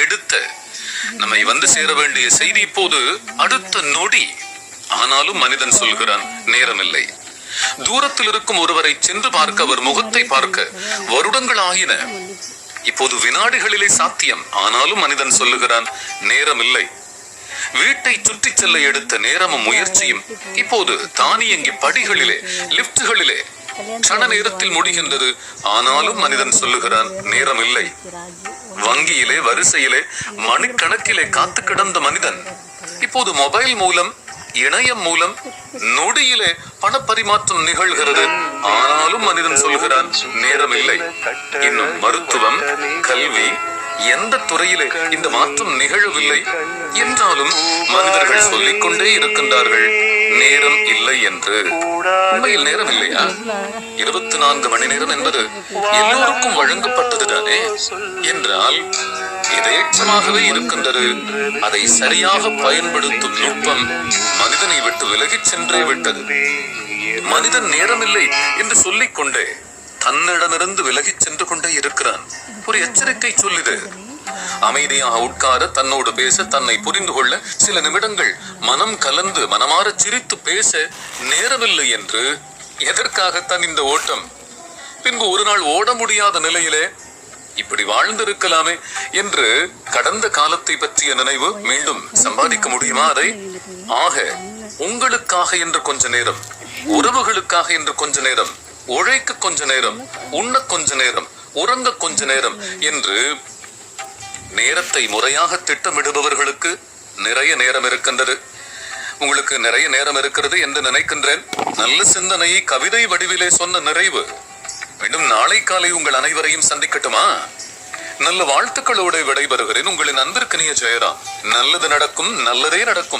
எடுத்த நம்மை வந்து சேர வேண்டிய செய்தி இப்போது அடுத்த நொடி. ஆனாலும் மனிதன் சொல்கிறான் நேரமில்லை. தூரத்தில் இருக்கும் ஒருவரை சென்று பார்க்க, அவர் முகத்தை பார்க்க வருடங்கள் ஆயின. இப்போது வினாடிகளிலே சாத்தியம். ஆனாலும் மனிதன் சொல்லுகிறான் நேரமில்லை. வீட்டை சுற்றி செல்ல எடுத்த நேரமும் முயற்சியும் இப்போது தானியங்கி படிகளிலே, லிப்டுகளிலே கண நேரத்தில் முடிகின்றது. ஆனாலும் மனிதன் சொல்லுகிறான் நேரம் இல்லை. வங்கியிலே வரிசையிலே மணிக்கணக்கிலே காத்து கிடந்த மனிதன் இப்போது மொபைல் மூலம், இணையம் மூலம் நொடியிலே பணப்பரிமாற்றம் நிகழ்கிறது. ஆனாலும் மனிதன் சொல்கிறான் நேரம் இல்லை. இன்னும் மருத்துவம், கல்வி, எந்த துறையிலே இந்த மாற்றம் நிகழவில்லை என்றாலும் மனிதர்கள் சொல்லிக் கொண்டே இருக்கின்றார்கள் நேரம் இல்லை என்று. உண்மையில் நேரம் இல்லையா? 24 மணி நேரம் என்பது எல்லோருக்கும் வழங்கப்பட்டதுதானே என்றால் இதேச்சமாகவே இருக்கின்றது. அதை சரியாக பயன்படுத்தும் நுட்பம் மனிதனை விட்டு விலகிச் சென்றே விட்டது. மனிதன் நேரமில்லை என்று சொல்லிக் கொண்டே தன்னிடமிருந்து விலகிச் சென்று கொண்டே இருக்கிறான். ஒரு எச்சரிக்கை சொல்லிது. அமைதியாக உட்கார, தன்னோடு பேச, தன்னை புரிந்து கொள்ள சில நிமிடங்கள் மனம் கலந்து மனமாற சிரித்து பேச நேரமில்லை என்று. எதற்காகத்தான் இந்த ஓட்டம்? பின்பு ஒரு நாள் ஓட முடியாத நிலையிலே இப்படி வாழ்ந்திருக்கலாமே என்று கடந்த காலத்தை பற்றிய நினைவு மீண்டும் சம்பாதிக்க முடியுமா? அதை ஆக உங்களுக்காக என்று கொஞ்ச நேரம், உறவுகளுக்காக என்று கொஞ்ச நேரம், உழைக்க கொஞ்ச நேரம், உண்ண கொஞ்ச நேரம், உறங்க கொஞ்ச நேரம் என்று நேரத்தை முறையாக திட்டமிடுபவர்களுக்கு நிறைய நேரம் இருக்கின்றது. உங்களுக்கு நிறைய நேரம் இருக்கிறது என்று நினைக்கின்றேன். நல்ல சிந்தனையை கவிதை வடிவிலே சொன்ன நிறைவு. மீண்டும் நாளை காலை உங்கள் அனைவரையும் சந்திக்கட்டுமா? நல்ல வாழ்த்துக்களோடு விடைபெறுகிறேன். உங்களின் அன்பிற்கினிய ஜெயராம். நல்லது நடக்கும், நல்லதே நடக்கும்.